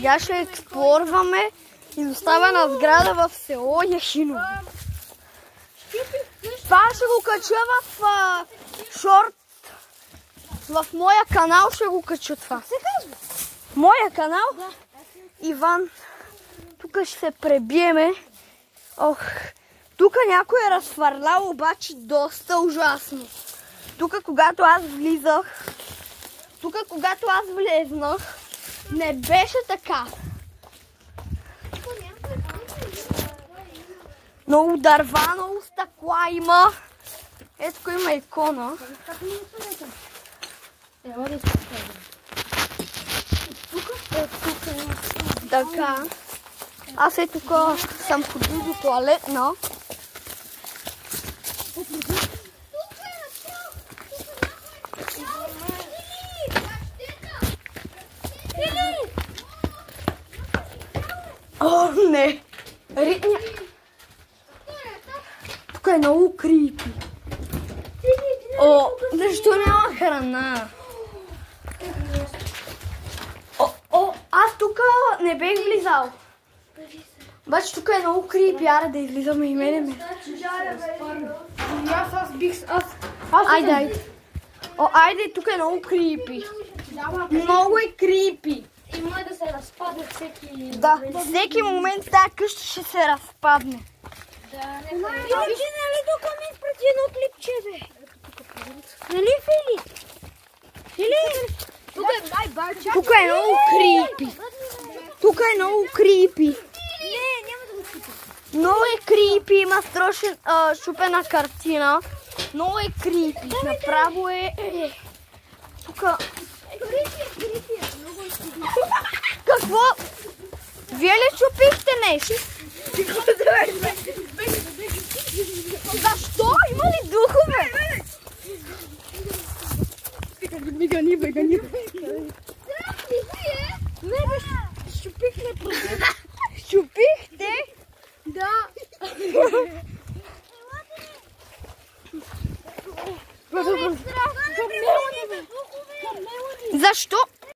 Сега ще експлорваме изоставена сграда в село Яхиново. Това ще го кача в шорт. В моя канал ще го кача това. Моя канал? Да. Иван. Тук ще се пребиеме. Ох, тук някой е разфърлял, обаче доста ужасно. Тук когато аз влезнах, не беше така. Много дърва, много стъкла има. Ето тук има икона. Така. Аз е тук съм ходил до туалетна. О, не! Ритня! Тук е много крипи. О, защо няма храна? О, аз тук не бех влизал. Обаче тук е много крипи, аре да излизаме и мене. Айде. О, айде, тук е много крипи. Много е крипи. И може да се разпадне всеки момент. Да, всеки момент тази къща ще се разпадне. Йоки, нали тук ми изпрати едно клипче, бе? Нали, Фили? Фили? Тук е най-бача. Тук е много крипи. Тук е много крипи. Не, няма да го скипам. Много е крипи, има страшен шупена картина. Много е крипи. Направо е... Тук... Какво? Вие ли чупихте нещо? Защо? Има ли духове? Бегани. Не, щупихме проблем. Щупихте? Да. Защо?